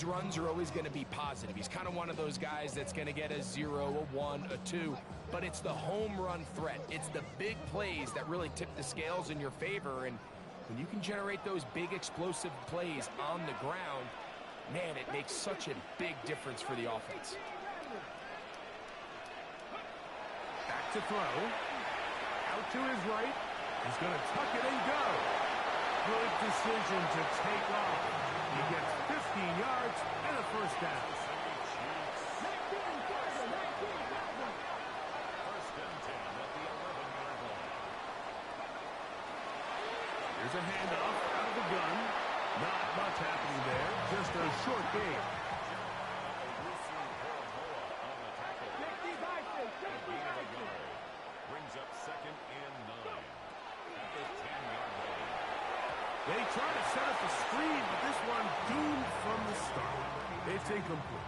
his runs are always going to be positive. He's kind of one of those guys that's going to get a 0, a 1, a 2, but it's the home run threat. It's the big plays that really tip the scales in your favor, and when you can generate those big explosive plays on the ground, man, it makes such a big difference for the offense. Back to throw. Out to his right. He's going to tuck it and go. Good decision to take off. He gets 15 yards and a first down. Here's a handoff out of the gun. Not much happening there. Just a short game. Brings up 2nd and 9 at the 10-yard line. They try to set up a screen, but this one doomed from the start. It's incomplete.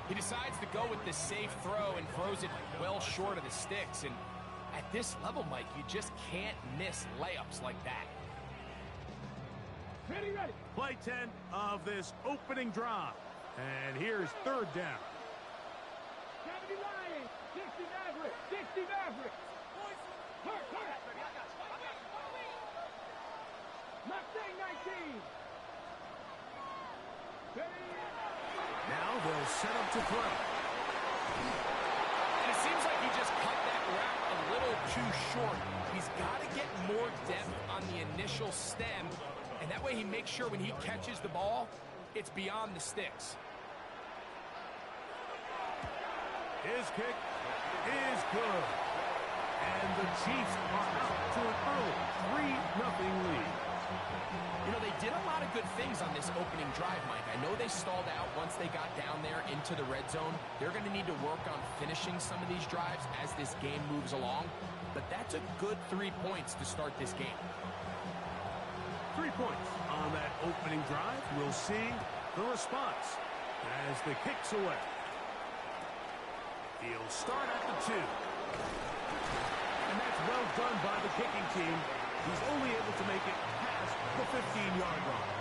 He decides to go with the safe throw and throws it well short of the sticks. And at this level, Mike, you just can't miss layups like that. Ready. Play 10 of this opening drive. And here's 3rd down. 70 Lions, 60 Mavericks, 60 Mavericks. Mustang 19. Now they'll set up to throw. And it seems like he just cut that route a little too short. He's got to get more depth on the initial stem, and that way he makes sure when he catches the ball, it's beyond the sticks. His kick is good. And the Chiefs are out to an early 3-0 lead. You know, they did a lot of good things on this opening drive, Mike. I know they stalled out once they got down there into the red zone. They're going to need to work on finishing some of these drives as this game moves along. But that's a good 3 points to start this game. 3 points on that opening drive. We'll see the response as the kick's away. He'll start at the 2. And that's well done by the kicking team. He's only able to make it past the 15-yard line.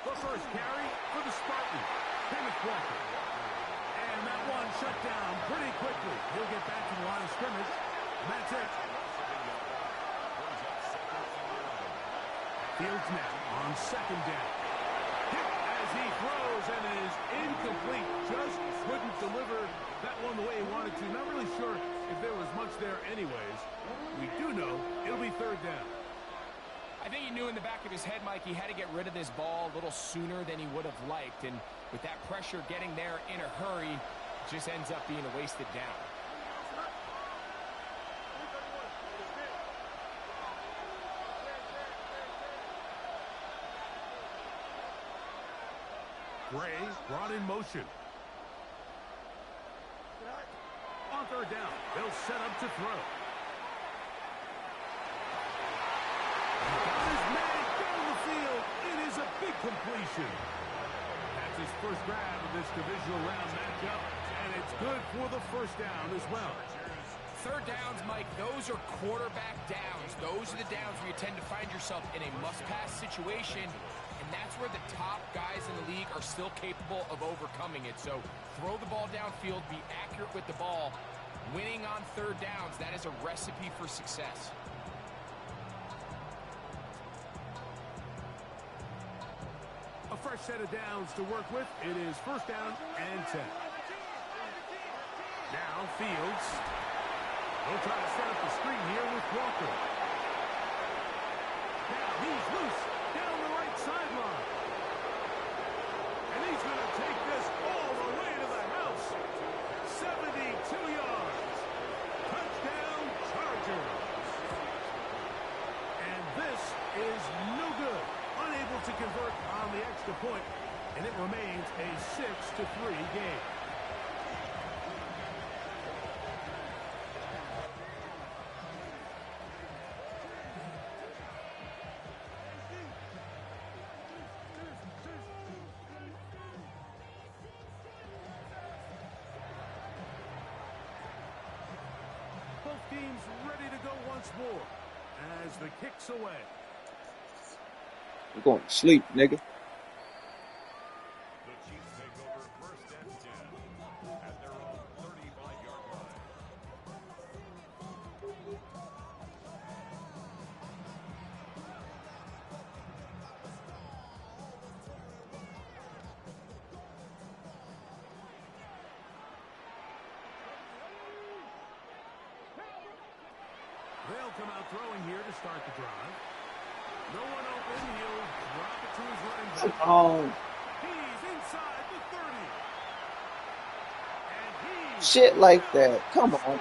The first carry for the Spartans, Kenneth Walker. And that one shut down pretty quickly. He'll get back to the line of scrimmage. And that's it. Fields now on 2nd down. Hit as he throws and is incomplete. Just couldn't deliver that one the way he wanted to. Not really sure if there was much there anyways. We do know it'll be 3rd down. I think he knew in the back of his head, Mike, he had to get rid of this ball a little sooner than he would have liked. And with that pressure getting there in a hurry, it just ends up being a wasted down. Gray brought in motion. On 3rd down, they'll set up to throw. A big completion. That's his first grab of this divisional round matchup, and it's good for the first down as well. 3rd downs, Mike, those are quarterback downs. Those are the downs where you tend to find yourself in a must-pass situation, and that's where the top guys in the league are still capable of overcoming it. So throw the ball downfield, be accurate with the ball. Winning on 3rd downs, that is a recipe for success. A fresh set of downs to work with. It is 1st down and 10. Now Fields. They'll try to set up the screen here with Walker. Now he's loose down the right sideline. And he's going to take this all the way to the house. 72 yards. Touchdown Chargers. And this is extra point, and it remains a 6-3 game. Both teams ready to go once more as the kick's away. We're going to sleep, nigga. The Chiefs take over 1st and 10 at their own 35-yard line. They'll come out throwing here to start the drive. No one open. He'll drop it to his running back. Oh, He's inside the 30. And he's shit like that. Come on.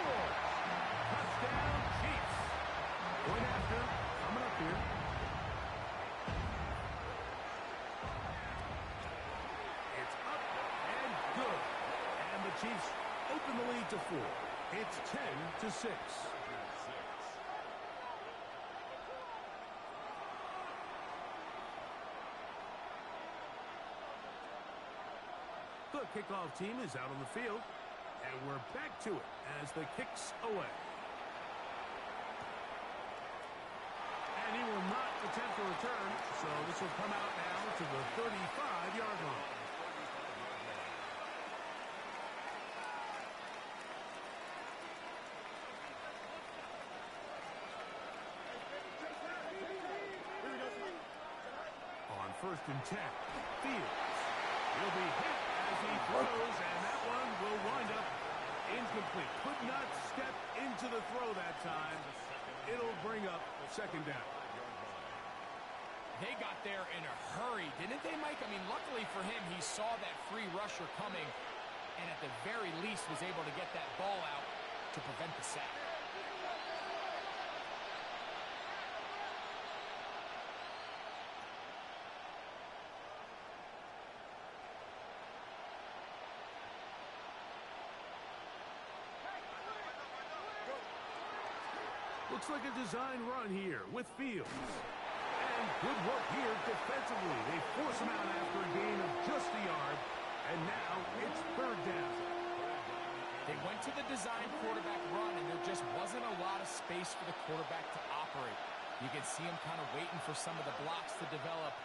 touchdown Chiefs. Point after, coming up here. It's up and good. And the Chiefs open the lead to 4. It's 10-6. The kickoff team is out on the field, and we're back to it as the kick's away. And he will not attempt a return, so this will come out now to the 35-yard line. On 1st and 10, Fields. He'll be hit as he throws, and that one will wind up incomplete. Could not step into the throw that time. It'll bring up 2nd down. They got there in a hurry, didn't they, Mike? I mean, luckily for him, he saw that free rusher coming and at the very least was able to get that ball out to prevent the sack. Looks like a design run here with Fields. And good work here defensively. They force him out after a gain of just a yard. And now it's 3rd down. They went to the design quarterback run, and there just wasn't a lot of space for the quarterback to operate. You can see him kind of waiting for some of the blocks to develop.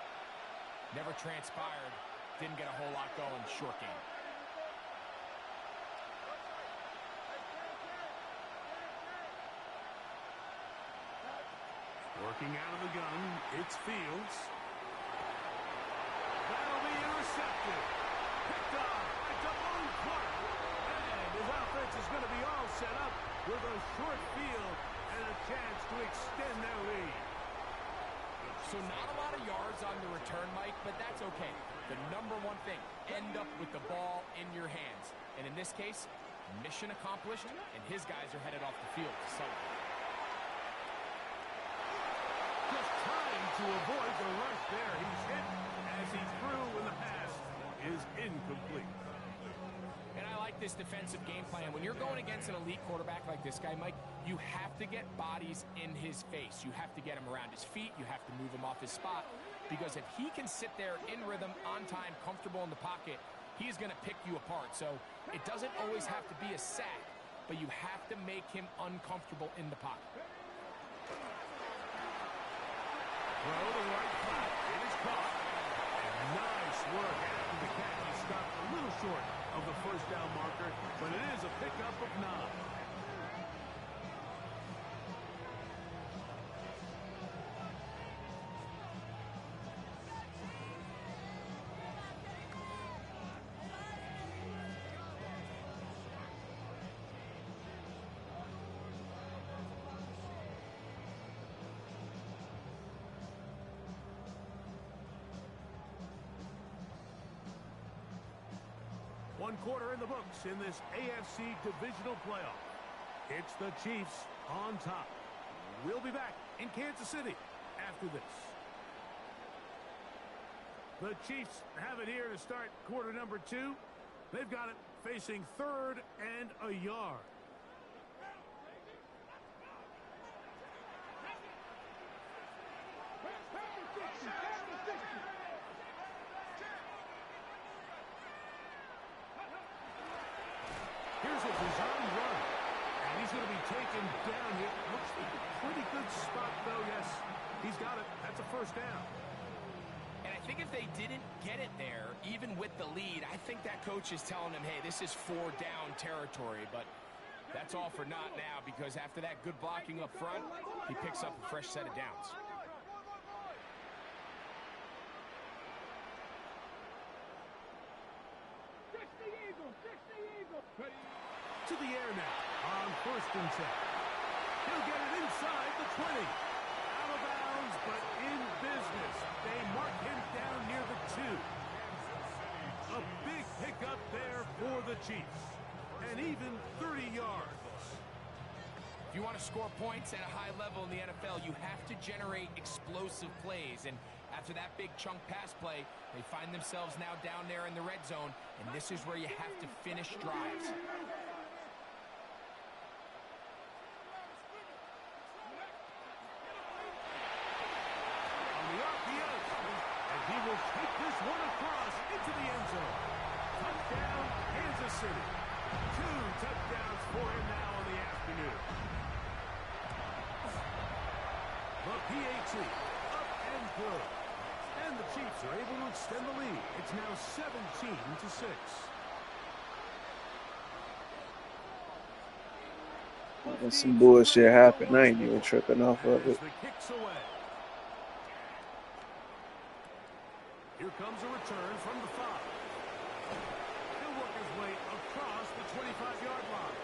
Never transpired. Didn't get a whole lot going. Short game. Working out of the gun, it's Fields. That'll be intercepted. Picked off by Devon Clark. And his offense is going to be all set up with a short field and a chance to extend their lead. So not a lot of yards on the return, Mike, but that's okay. The number one thing, end up with the ball in your hands. And in this case, mission accomplished, and his guys are headed off the field to celebrate. Just trying to avoid the rush there. He's hit as he threw, and the pass is incomplete. And I like this defensive game plan. When you're going against an elite quarterback like this guy, Mike, you have to get bodies in his face. You have to get him around his feet. You have to move him off his spot. Because if he can sit there in rhythm, on time, comfortable in the pocket, he's going to pick you apart. So it doesn't always have to be a sack, but you have to make him uncomfortable in the pocket. Throw the right flat. It is caught. And nice work after the catch. He stopped a little short of the 1st down marker, but it is a pickup of 9. One quarter in the books in this AFC divisional playoff. It's the Chiefs on top. We'll be back in Kansas City after this. The Chiefs have it here to start quarter number 2. They've got it facing 3rd and a yard. Here's a design run. And he's going to be taken down here. Looks like a pretty good spot, though. Yes, he's got it. That's a first down. And I think if they didn't get it there, even with the lead, I think that coach is telling them, hey, this is 4-down territory. But that's all for naught now, because after that good blocking up front, he picks up a fresh set of downs. To the air now on 1st and 10. He'll get it inside the 20. Out of bounds, but in business. They mark him down near the 2. A big pickup there for the Chiefs. And even 30 yards. If you want to score points at a high level in the NFL, you have to generate explosive plays. And after that big chunk pass play, they find themselves now down there in the red zone. And this is where you have to finish drives. He will take this one across into the end zone. Touchdown, Kansas City. 2 touchdowns for him now in the afternoon. The PAT up and through. And the Chiefs are able to extend the lead. It's now 17-6. And some bullshit happened. I ain't even tripping off of it. The kicks away. Here comes a return from the 5. He'll work his way across the 25-yard line.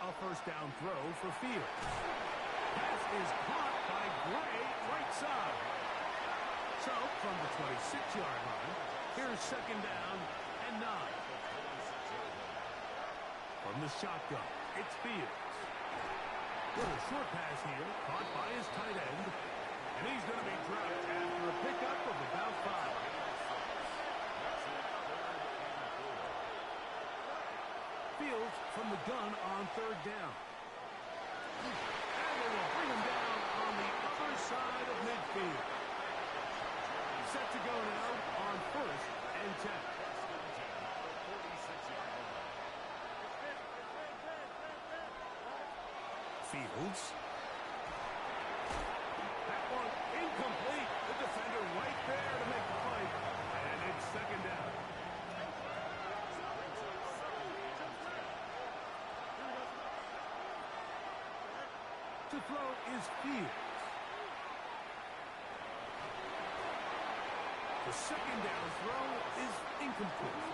A first down throw for Fields. Pass is caught by Gray, right side. So, from the 26-yard line, here's 2nd down and 9. From the shotgun, it's Fields. Little short pass here, caught by his tight end. And he's going to be dropped after a pickup of about 5. Fields from the gun on 3rd down. And they will bring him down on the other side of midfield. Set to go now on 1st and 10. Fields. That one incomplete. The defender right there to make the play. And it's 2nd down. To throw is Fields. The 2nd down throw is incomplete.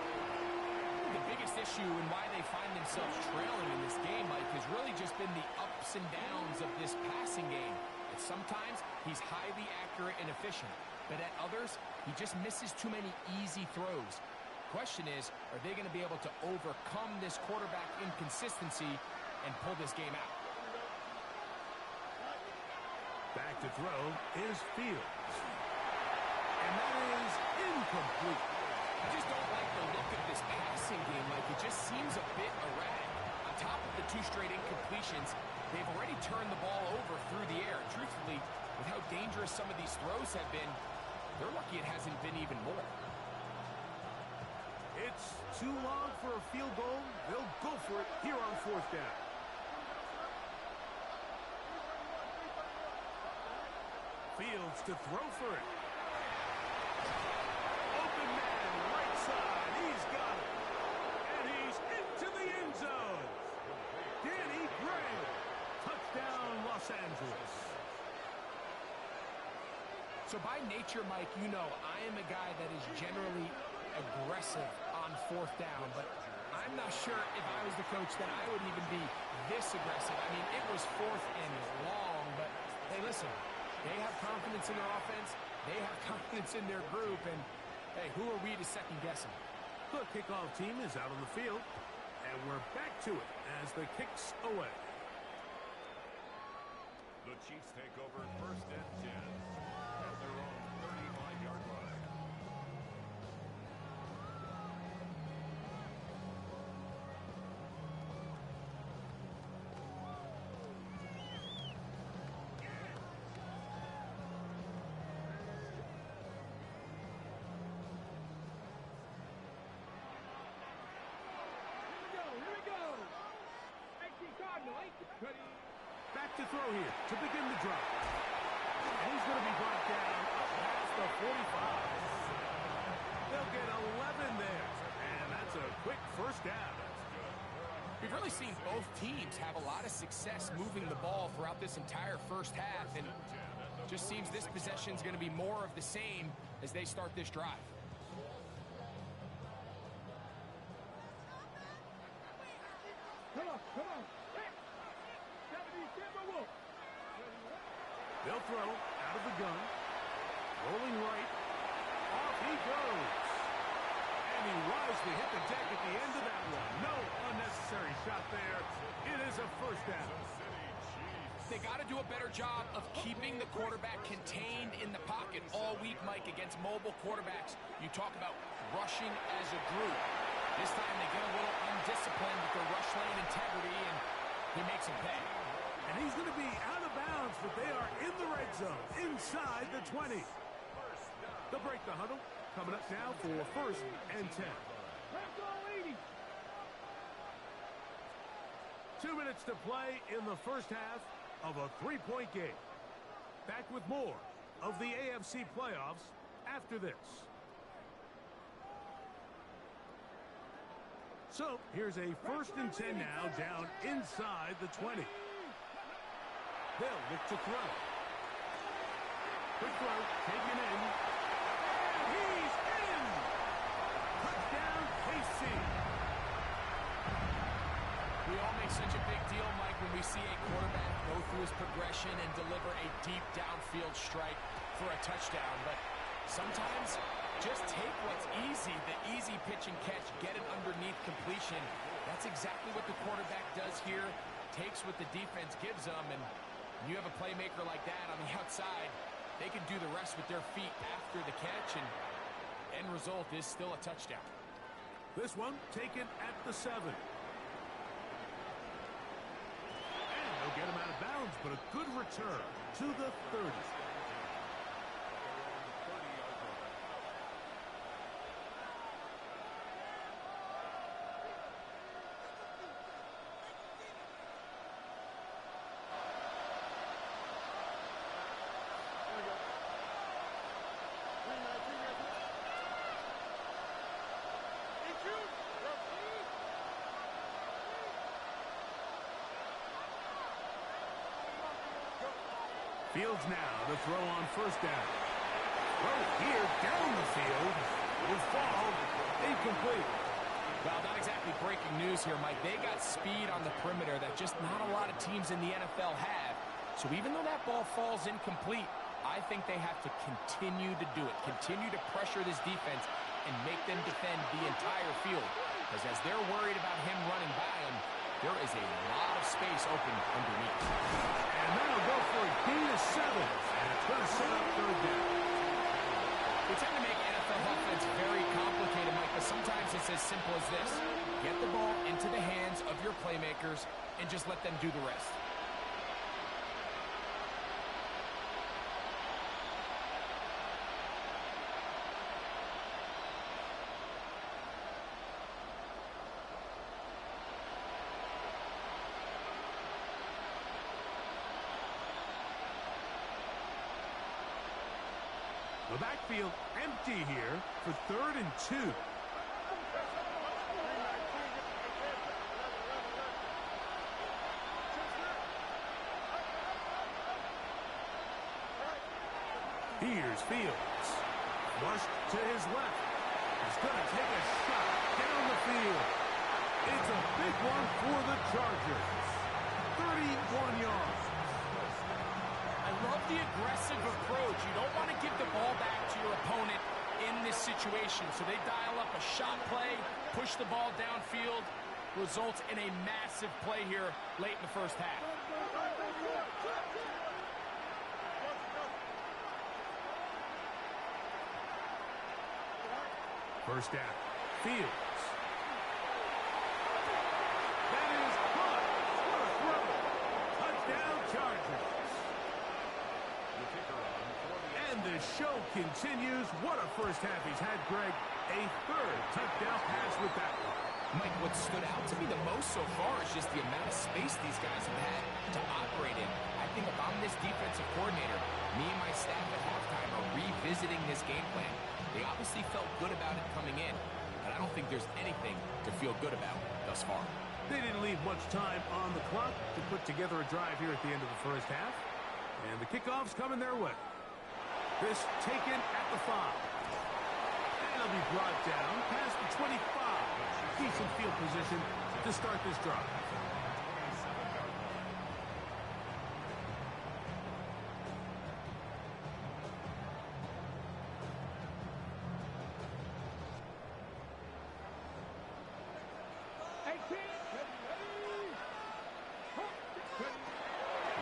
The biggest issue and why they find themselves trailing in this game, Mike, has really just been the ups and downs of this passing game. And sometimes he's highly accurate and efficient, but at others, he just misses too many easy throws. Question is, are they going to be able to overcome this quarterback inconsistency and pull this game out? Back to throw is Fields. And that is incomplete. I just don't like the look of this passing game, Mike. It just seems a bit erratic. On top of the 2 straight incompletions, they've already turned the ball over through the air. Truthfully, with how dangerous some of these throws have been, they're lucky it hasn't been even more. It's too long for a field goal. They'll go for it here on 4th down. Fields to throw for it. Open man, right side. He's got it. And he's into the end zone. Danny Gray. Touchdown, Los Angeles. So by nature, Mike, you know I am a guy that is generally aggressive on 4th down, but I'm not sure if I was the coach that I would even be this aggressive. I mean, it was 4th and long, but hey, listen. They have confidence in their offense. They have confidence in their group. And, hey, who are we to second-guess them? The kickoff team is out on the field, and we're back to it as the kick's away. The Chiefs take over first and 10 at their own 35-yard line. Back to throw here to begin the drive. And he's going to be brought down up past the 45. They'll get 11 there. And that's a quick first down. We've really seen both teams have a lot of success moving the ball throughout this entire first half, and just seems this possession is going to be more of the same as they start this drive. Come on, come on. They'll throw out of the gun. Rolling right. Off he goes. And he wisely hit the deck at the end of that one. No unnecessary shot there. It is a first down. They got to do a better job of keeping the quarterback contained in the pocket all week, Mike, against mobile quarterbacks. You talk about rushing as a group. This time they get a little undisciplined with their rush lane integrity, and he makes them pay. And he's going to be out of bounds, but they are in the red zone, inside the 20. They'll break the huddle. Coming up now for first and 10. 2 minutes to play in the first half of a three-point game. Back with more of the AFC playoffs after this. So here's a first and 10 now, down inside the 20. They'll look to throw. Quick throw, taken in. And he's in! Touchdown, KC. We all make such a big deal, Mike, when we see a quarterback go through his progression and deliver a deep downfield strike for a touchdown. But sometimes just take what's easy, the easy pitch and catch, get it underneath completion. That's exactly what the quarterback does here. Takes what the defense gives them, and when you have a playmaker like that on the outside, they can do the rest with their feet after the catch, and end result is still a touchdown. This one taken at the 7. And they'll get him out of bounds, but a good return to the 30. Fields now to throw on first down. Throw here down the field. Will fall. Incomplete. Well, not exactly breaking news here, Mike. They got speed on the perimeter that just not a lot of teams in the NFL have. So even though that ball falls incomplete, I think they have to continue to do it. Continue to pressure this defense and make them defend the entire field. Because as they're worried about him running by them, there is a lot of space open underneath. And that'll go for a gain of 7. And it's going to set up third down. We tend to make NFL offense very complicated, Mike, but sometimes it's as simple as this. Get the ball into the hands of your playmakers and just let them do the rest. The backfield empty here for 3rd and 2. Here's Fields. Flushed to his left. He's going to take a shot down the field. It's a big one for the Chargers. 31 yards. I love the aggressive approach. You don't want to give the ball back to your opponent in this situation. So they dial up a shot play, push the ball downfield, results in a massive play here late in the first half. First down. Fields. That is caught. What a throw. Touchdown Chargers. And the show continues. What a first half he's had, Greg. A third touchdown pass with that one. Mike, what stood out to me the most so far is just the amount of space these guys have had to operate in. I think if I'm this defensive coordinator, me and my staff at halftime are revisiting this game plan. They obviously felt good about it coming in, but I don't think there's anything to feel good about thus far. They didn't leave much time on the clock to put together a drive here at the end of the first half. And the kickoff's coming their way. This taken at the 5. And it'll be brought down past the 25. Decent field position to start this drive.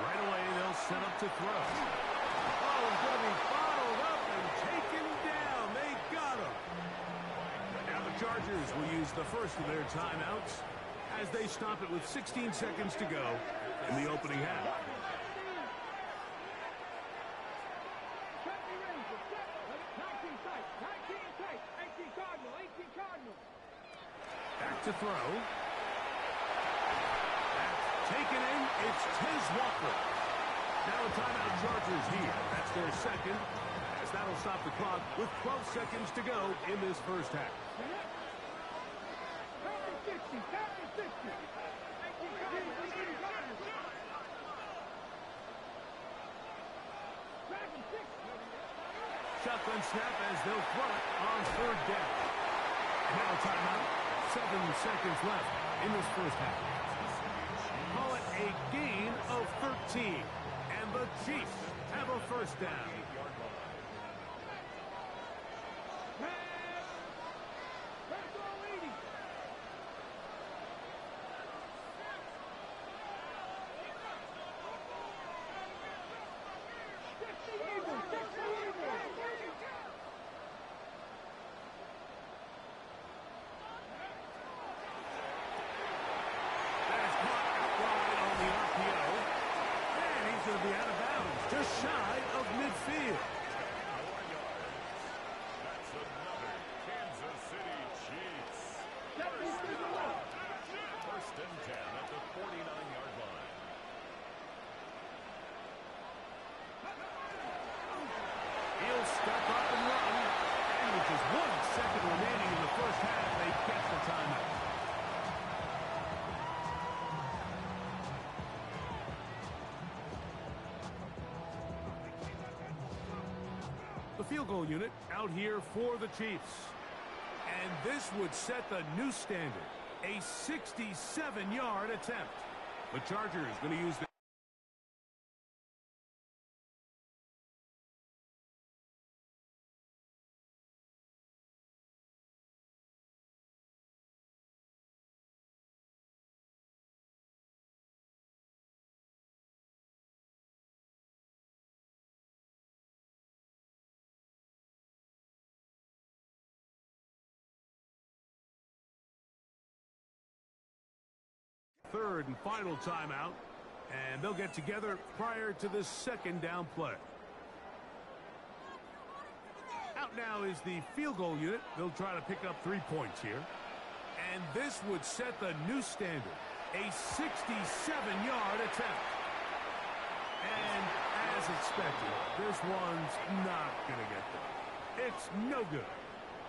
Right away, they'll set up to throw. Oh, he's going to be bottled up and taken down. They got him. Now the Chargers will use the first of their timeouts as they stop it with 16 seconds to go in the opening half. Back to throw. Taken in, it's Tiz Walker. Now a timeout Chargers here. That's their second, as that'll stop the clock with 12 seconds to go in this first half. Shotgun snap as they'll throw it on third down. Now a timeout. 7 seconds left in this first half. Call it a gain of 13. And the Chiefs have a first down. Be out of bounds, just shy of midfield. That's another Kansas City Chiefs. First and 10 at the 49-yard line. He'll step up and run. And with just 1 second remaining in the first half, they get the timeout. The field goal unit out here for the Chiefs. And this would set the new standard. A 67-yard attempt. The Chargers going to use the third and final timeout, and they'll get together prior to the second down play. Out now is the field goal unit. They'll try to pick up 3 points here. And this would set the new standard. A 67-yard attempt. And as expected, this one's not going to get there. It's no good.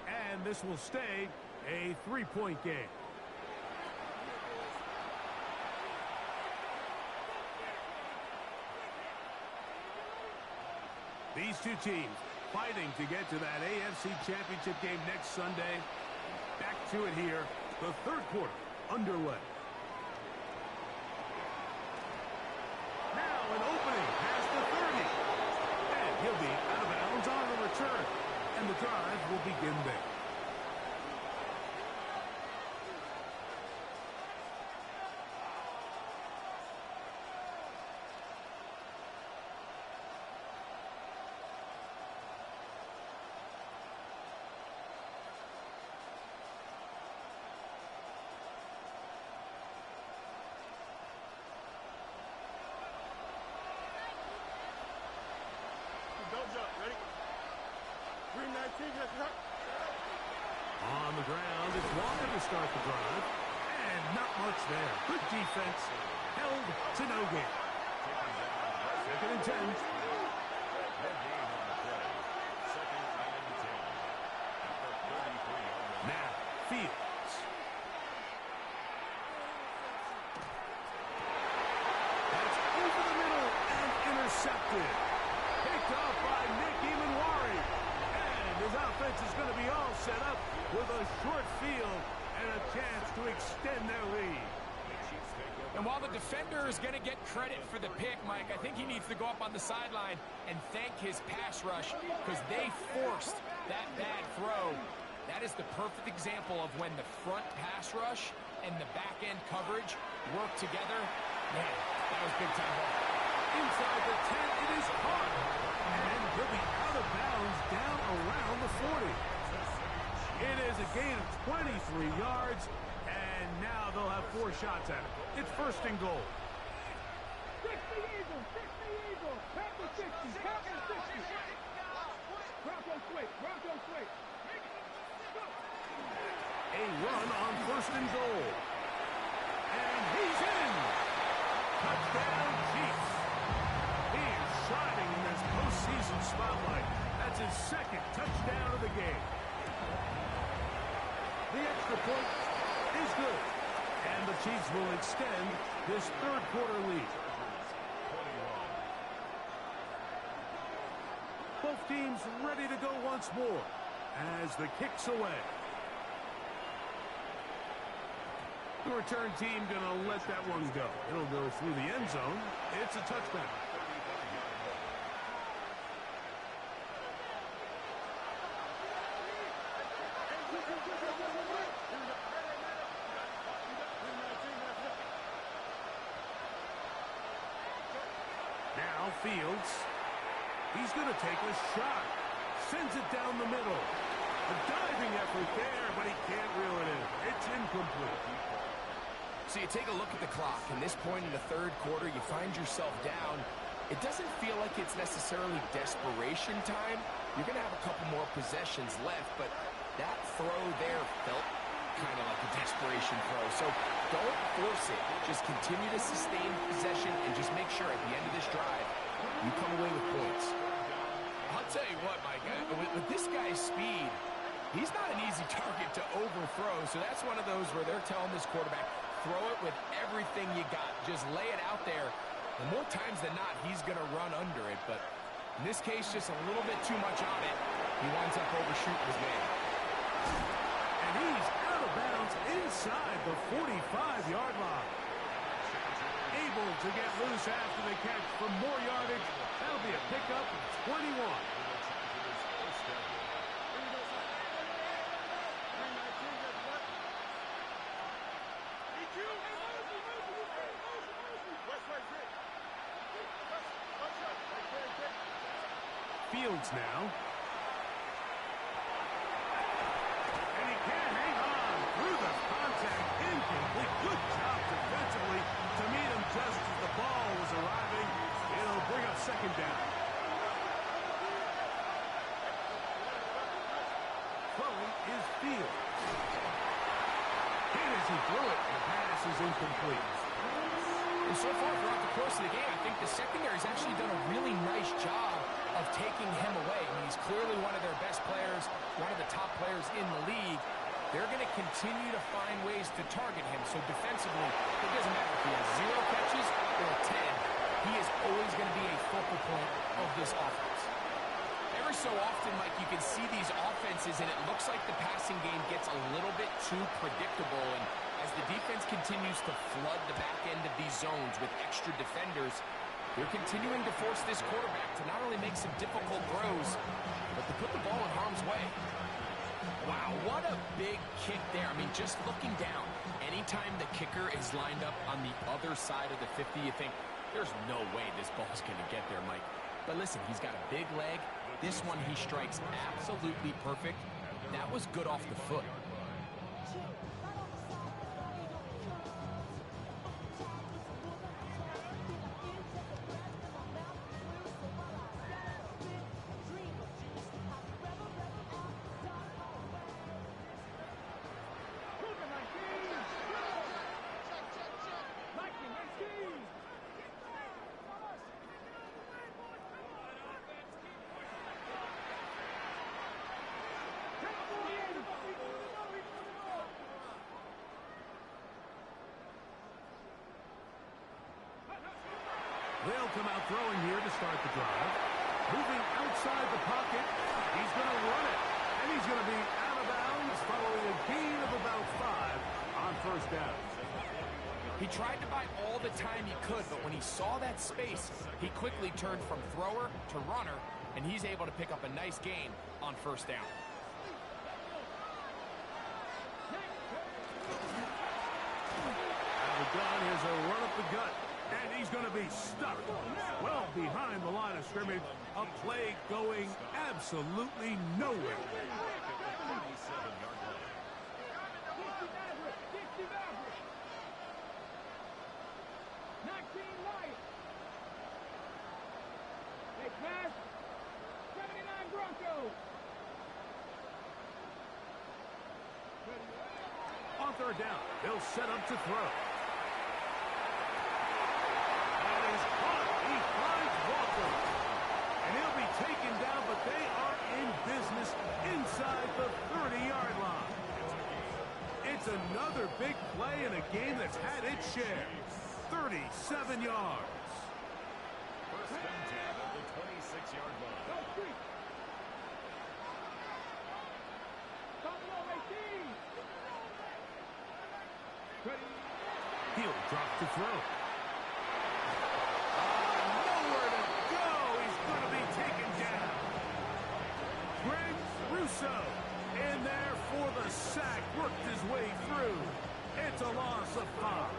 And this will stay a 3-point game. These two teams fighting to get to that AFC Championship game next Sunday. Back to it here. The third quarter underway. Now an opening past the 30. And he'll be out of bounds on the return. And the drive will begin there. On the ground, it's Walker to start the drive. And not much there. Good defense. Held to no gain. 2nd and 10. Now, Fields. That's over the middle and intercepted. Picked off by Nick Emanwari. And his offense is going to be all set up with a short field and a chance to extend their lead. And while the defender is going to get credit for the pick, Mike, I think he needs to go up on the sideline and thank his pass rush because they forced that bad throw. That is the perfect example of when the front pass rush and the back end coverage work together. Man, that was big time ball. Inside the 10, it is hard. And he'll be out of bounds down around the 40. It is a gain of 23 yards, and now they'll have 4 shots at it. It's 1st and goal. 60 Eagles, 60 Eagles, Panther 60, Panther 60. Bronco switch, Bronco switch. A run on 1st and goal. And he's in. Touchdown, Chiefs. He is shining in this postseason spotlight. That's his 2nd touchdown of the game. The extra point is good. And the Chiefs will extend this 3rd quarter lead. Both teams ready to go once more as the kick's away. The return team going to let that one go. It'll go through the end zone. It's a touchback. Now Fields. He's going to take a shot. Sends it down the middle. A diving effort there, but he can't reel it in. It's incomplete. So you take a look at the clock, and this point in the 3rd quarter, you find yourself down. It doesn't feel like it's necessarily desperation time. You're going to have a couple more possessions left, but that throw there felt kind of like a desperation throw. So don't force it. Just continue to sustain possession and just make sure at the end of this drive, you come away with points. I'll tell you what, Mike, with this guy's speed, he's not an easy target to overthrow. So that's one of those where they're telling this quarterback, throw it with everything you got. Just lay it out there. And more times than not, he's going to run under it. But in this case, just a little bit too much on it. He winds up overshooting his man. And he's out of bounds inside the 45-yard line. Able to get loose after the catch for more yardage. That'll be a pickup of 21. Fields now. And he can't hang on through the contact. Incomplete. Good job defensively to meet him just as the ball was arriving. It'll bring up 2nd down. Throwing is Fields. Hit as he threw it. The pass is incomplete. And so far throughout the course of the game, I think the secondary's actually done a really nice job of taking him away. I mean, he's clearly one of their best players, one of the top players in the league. They're going to continue to find ways to target him. So defensively, it doesn't matter if he has 0 catches or 10. He is always going to be a focal point of this offense. Every so often, Mike, you can see these offenses, and it looks like the passing game gets a little bit too predictable. And as the defense continues to flood the back end of these zones with extra defenders, They're continuing to force this quarterback to not only make some difficult throws, but to put the ball in harm's way. Wow, what a big kick there. I mean, just looking down, anytime the kicker is lined up on the other side of the 50, you think, there's no way this ball's going to get there, Mike. But listen, he's got a big leg. This one he strikes absolutely perfect. That was good off the foot. They'll come out throwing here to start the drive. Moving outside the pocket. He's going to run it. And he's going to be out of bounds following a gain of about 5 on first down. He tried to buy all the time he could, but when he saw that space, he quickly turned from thrower to runner, and he's able to pick up a nice gain on first down. Out of the gun, here's a run up the gut. And he's going to be stuck well behind the line of scrimmage. A play going absolutely nowhere. 19 Lions. Hey, pass. 79 Broncos. On third down, they'll set up to throw. He finds Walker. And he'll be taken down, but they are in business inside the 30-yard line. It's another big play in a game that's had its share. 37 yards. First and 10 at the 26-yard line. He'll drop to throw. In there for the sack, worked his way through. It's a loss of 5.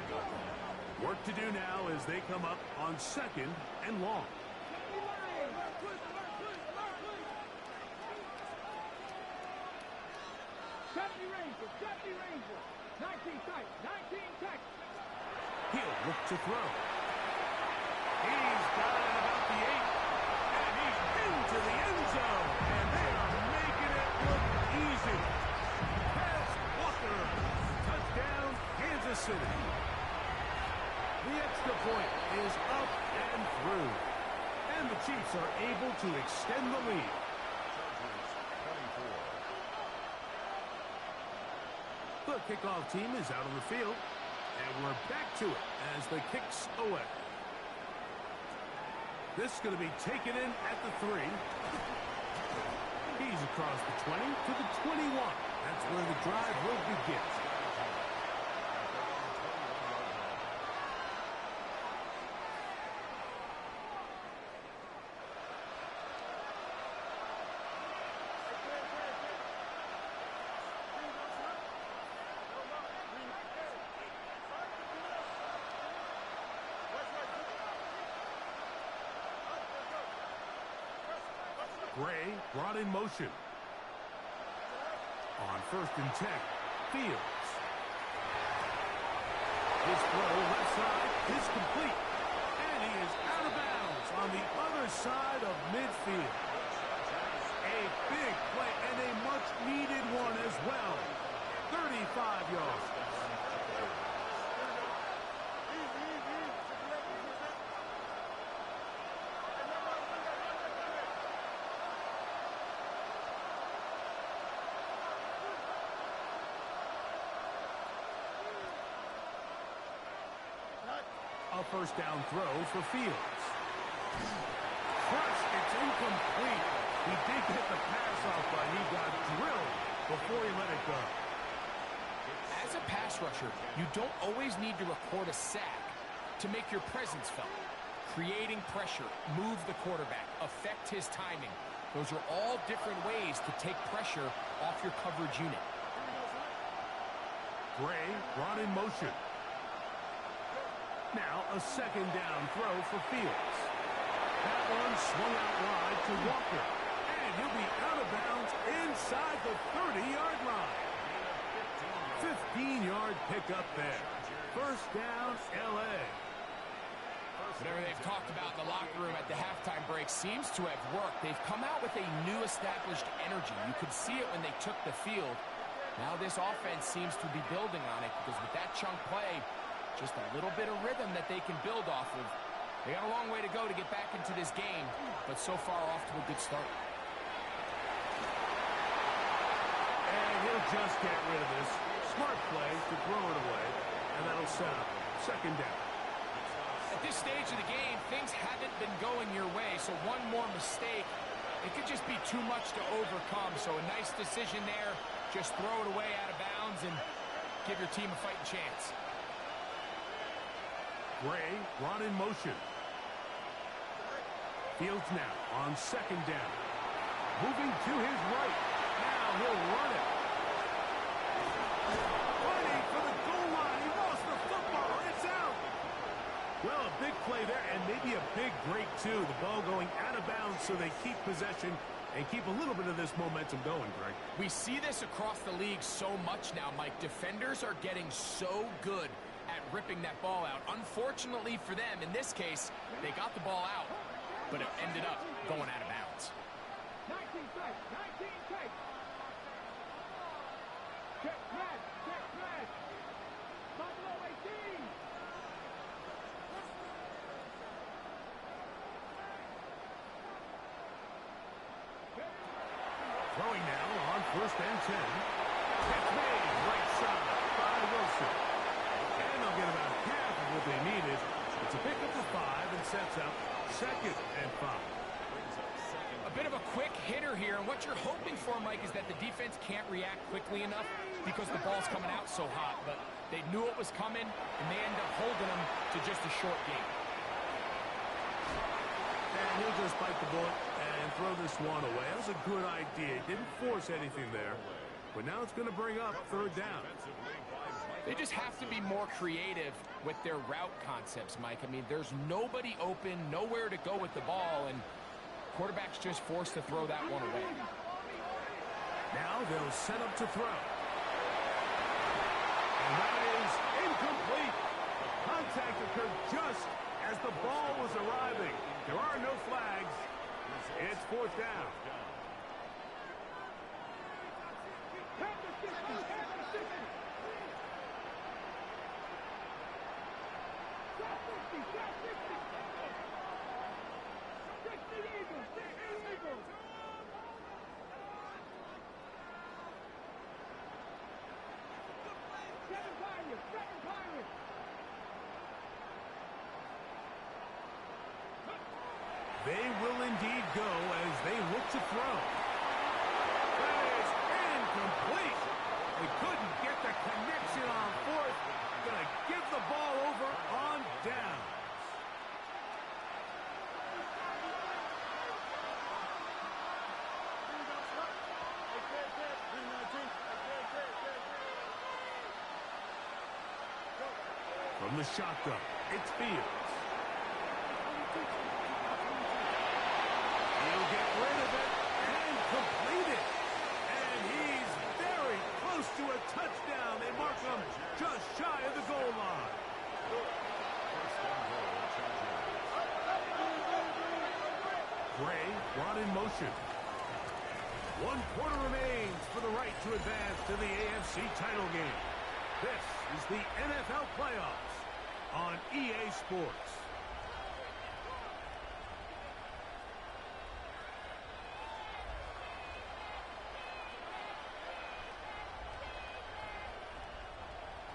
Work to do now as they come up on 2nd and long. He'll look to throw. He's got it about the 8. And he's into the end zone. And they are making it look easy. Pass Walker. Touchdown, Kansas City. The extra point is up and through. And the Chiefs are able to extend the lead. The kickoff team is out on the field. And we're back to it as the kick's away. This is going to be taken in at the 3. He's across the 20 to the 21. That's where the drive will begin. Gray brought in motion. On 1st and 10, Fields. His throw left side is complete. And he is out of bounds on the other side of midfield. A big play and a much-needed one as well. 35 yards. A first down throw for Fields. Crushed, it's incomplete. He did get the pass off, but he got drilled before he let it go. As a pass rusher, you don't always need to record a sack to make your presence felt. creating pressure, move the quarterback, affect his timing. Those are all different ways to take pressure off your coverage unit. Gray brought in motion. Now a second down throw for Fields. That one swung out wide to Walker. And he'll be out of bounds inside the 30-yard line. 15-yard pickup there. First down, L.A. Whatever they've talked about in the locker room at the halftime break seems to have worked. They've come out with a new established energy. You could see it when they took the field. Now this offense seems to be building on it because with that chunk play, just a little bit of rhythm that they can build off of. They got a long way to go to get back into this game, but so far off to a good start. And he'll just get rid of this. Smart play to throw it away, and that'll set up second down. At this stage of the game, things haven't been going your way, so one more mistake, it could just be too much to overcome. So a nice decision there. Just throw it away out of bounds and give your team a fighting chance. Gray brought in motion. Fields now on second down. Moving to his right. Now he'll run it. Running for the goal line. He lost the football. It's out. Well, a big play there and maybe a big break, too. The ball going out of bounds so they keep possession and keep a little bit of this momentum going, Greg. We see this across the league so much now, Mike. Defenders are getting so good at ripping that ball out. Unfortunately for them, in this case, they got the ball out, but it ended up going out of bounds. 19 strikes, 19 strikes. Check press, check press. Buffalo 18. Throwing now on first and 10. Catch made right side by Wilson. And they'll get about half of what they needed. It's a pickup of 5 and sets up second and 5. A bit of a quick hitter here, and what you're hoping for, Mike, is that the defense can't react quickly enough because the ball's coming out so hot, but they knew it was coming, and they end up holding them to just a short game. And he'll just bite the bullet and throw this one away. That was a good idea. Didn't force anything there, but now it's going to bring up third down. They just have to be more creative with their route concepts, Mike. I mean, there's nobody open, nowhere to go with the ball, and quarterback's just forced to throw that one away. Now they'll set up to throw. And that is incomplete. Contact occurred just as the ball was arriving. There are no flags. It's fourth down. They will indeed go as they look to throw. That is incomplete. They couldn't get the connection on fourth. Gonna give the ball over on down. From the shotgun, it's Fields. He'll get rid of it and complete it. And he's very close to a touchdown. They mark him just shy of the goal line. Gray brought in motion. 1 quarter remains for the right to advance to the AFC title game. This is the NFL playoffs on EA Sports.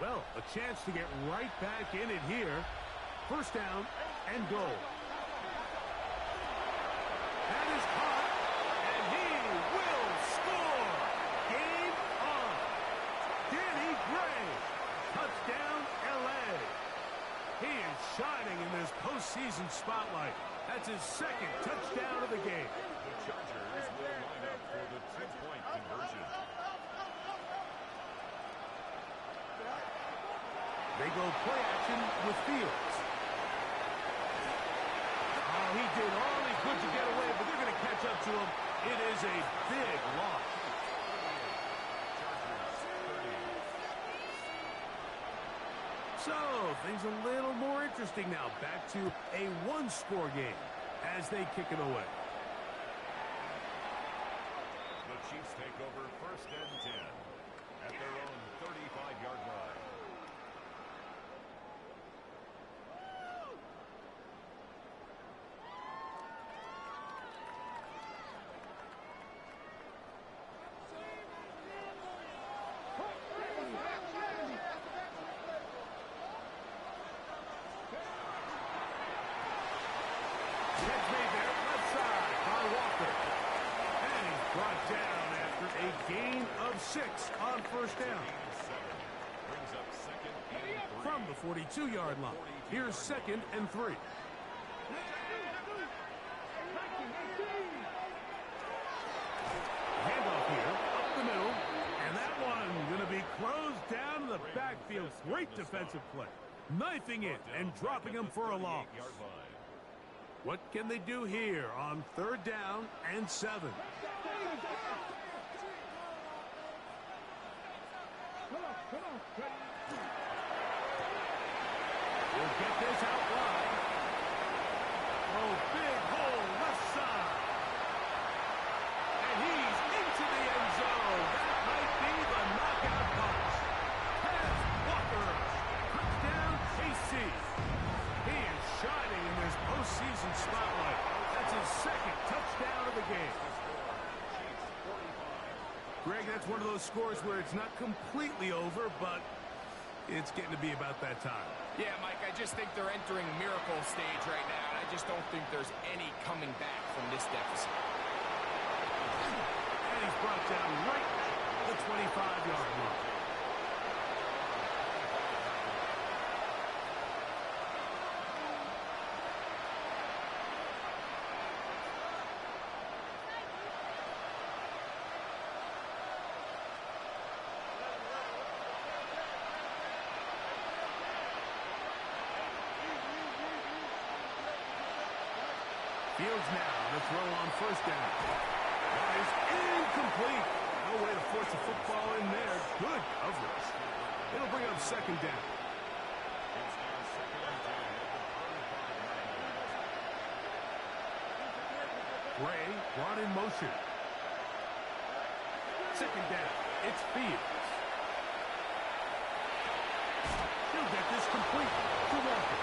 Well, a chance to get right back in it here. First down and goal. That is caught, and he will score. Game on. Danny Gray. Touchdown, L.A. He is shining in this postseason postseason spotlight. That's his second touchdown of the game. The Chargers will line up for the two-point conversion. They go play action with Fields. Oh, he did all he could to get away, but they're going to catch up to him. It is a big loss. So, things a little more interesting now. Back to a one-score game as they kick it away. The Chiefs take over 1st and 10 at their own 35-yard line. Gain of 6 on 1st down. Brings up 2nd and 3. From the 42-yard line. Here's 2nd and 3. Handoff here, up the middle. And that one going to be closed down to the backfield. Great defensive play. Knifing it and dropping him for a loss. What can they do here on 3rd down and 7? We'll get this out wide. Oh, big hole left side. And he's into the end zone. That might be the knockout punch. Pass Walker. Touchdown, KC. He is shining in this postseason spotlight. That's his 2nd touchdown of the game. Greg, that's one of those scores where it's not completely over, but it's getting to be about that time. Yeah, Mike, I just think they're entering miracle stage right now, and I just don't think there's any coming back from this deficit. And he's brought down right at the 25-yard line. Fields now to throw on 1st down. That is incomplete. No way to force a football in there. Good coverage. It'll bring up 2nd down. Gray brought in motion. 2nd down. It's Fields. He'll get this complete to Walker.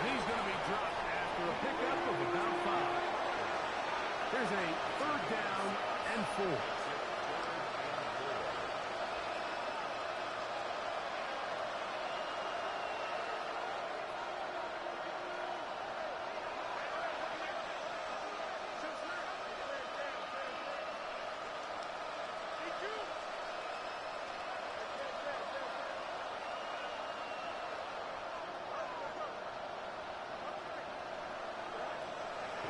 And he's going to be dropped after a pickup of about 5. Here's a 3rd down and 4.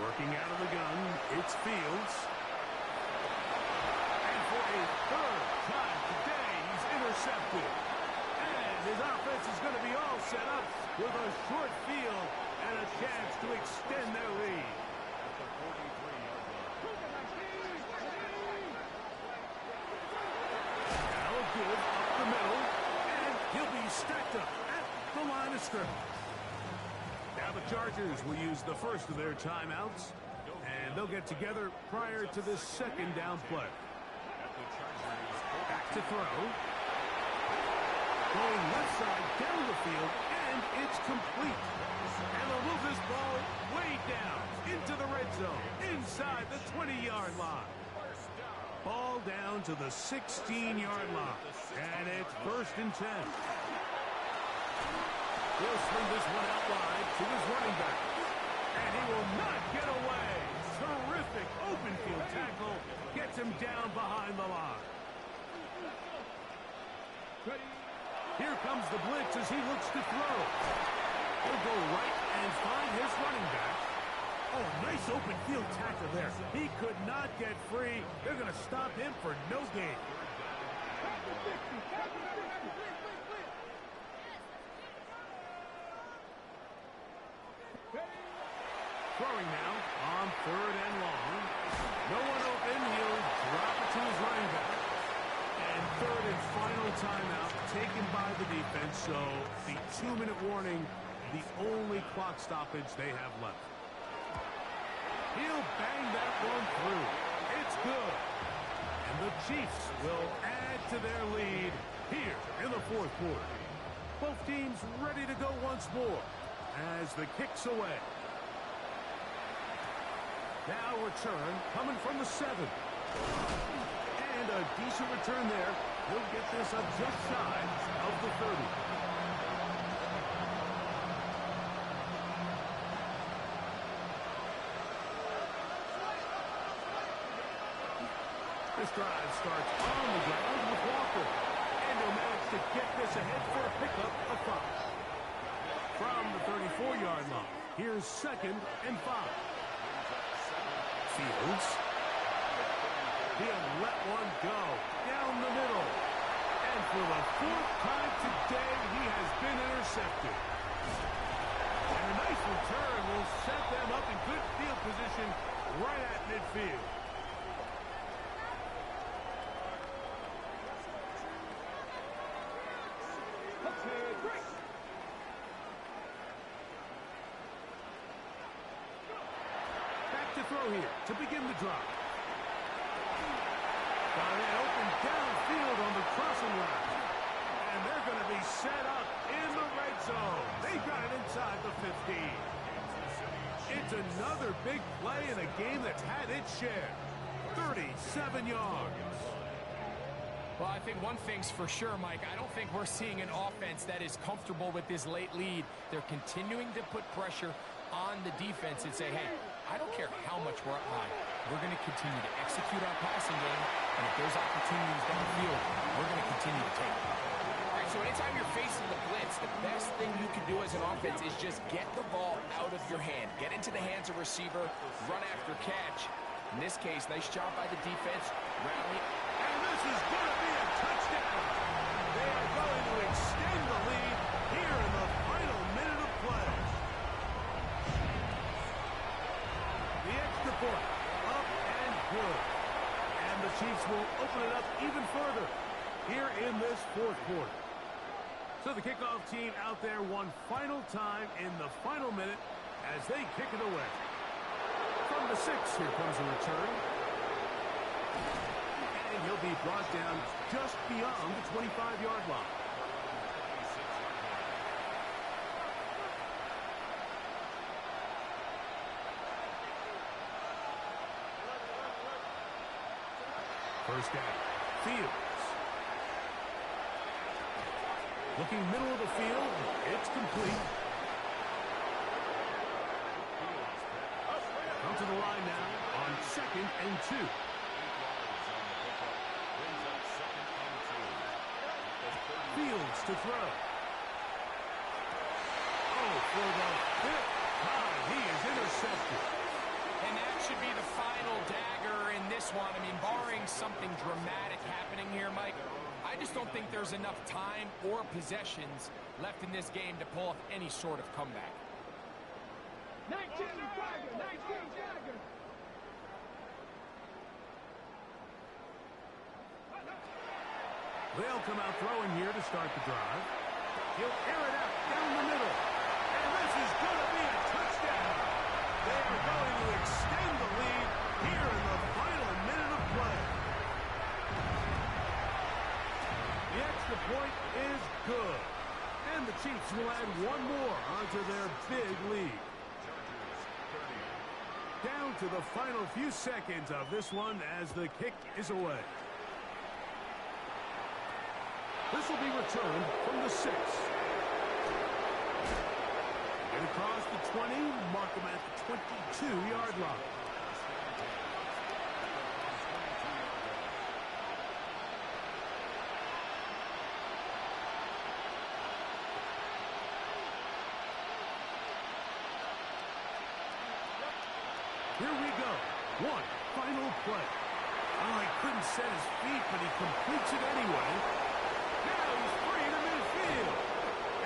Working out of the gun, it's Fields. And for a 3rd time today, he's intercepted. And his offense is going to be all set up with a short field and a chance to extend their lead. At the 43-yard line. Now good up the middle, and he'll be stacked up at the line of scrimmage. Now the Chargers will use the first of their timeouts, and they'll get together prior to this 2nd down play. Back to throw. Going left side down the field, and it's complete. And they'll move this ball way down into the red zone, inside the 20-yard line. Ball down to the 16-yard line, and it's 1st and 10. He'll swing this one out wide to his running back. And he will not get away. Terrific open field tackle. Gets him down behind the line. Here comes the blitz as he looks to throw. He'll go right and find his running back. Oh, nice open field tackle there. He could not get free. They're going to stop him for no gain. Throwing now on 3rd and long. No one open. He'll drop it to his running back. And 3rd and final timeout taken by the defense. So the 2-minute warning, the only clock stoppage they have left. He'll bang that one through. It's good. And the Chiefs will add to their lead here in the 4th quarter. Both teams ready to go once more as the kick's away. Now return coming from the 7. And a decent return there. He'll get this up just shy of the 30. This drive starts on the ground with Walker. And he'll manage to get this ahead for a pickup of 5. From the 34-yard line, here's 2nd and 5. Fields. He'll let one go down the middle. And for the 4th time today, he has been intercepted. And a nice return will set them up in good field position right at midfield. Back to throw here to begin the drive. Got it open downfield on the crossing route. And they're going to be set up in the red zone. They got it inside the 15. It's another big play in a game that's had its share. 37 yards. Well, I think one thing's for sure, Mike. I don't think we're seeing an offense that is comfortable with this late lead. They're continuing to put pressure on the defense and say, hey, I don't care how much we're up high. We're going to continue to execute our passing game, and if there's opportunities downfield, we're going to continue to take them. All right, so anytime you're facing the blitz, the best thing you can do as an offense is just get the ball out of your hand. Get into the hands of receiver, run after catch. In this case, nice job by the defense. Rally. And this is going to be a touchdown. They are going to extend the lead here in the final minute of play. The extra point, up and good. And the Chiefs will open it up even further here in this 4th quarter. So the kickoff team out there one final time in the final minute as they kick it away. From the 6, here comes a return. And he'll be brought down just beyond the 25-yard line. First down, Fields. Looking middle of the field, it's complete. Come to the line now on 2nd and 2. Fields to throw. Oh, for the 5th time, he is intercepted. And that should be the final dagger in this one. I mean, barring something dramatic happening here, Mike, I just don't think there's enough time or possessions left in this game to pull off any sort of comeback. 19 Tiger, 19 Tiger. They'll come out throwing here to start the drive. He'll air it out down the middle. And this is going to be a touchdown. They are going to extend the lead here in the final minute of play. The extra point is good. And the Chiefs will add one more onto their big lead. Down to the final few seconds of this one as the kick is away. This will be returned from the 6. And across the 20, mark him at the 22-yard line. one. Final play. Oh, he couldn't set his feet, but he completes it anyway. Now he's free to midfield.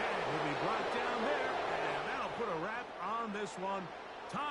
And he'll be brought down there, and that'll put a wrap on this one. Time.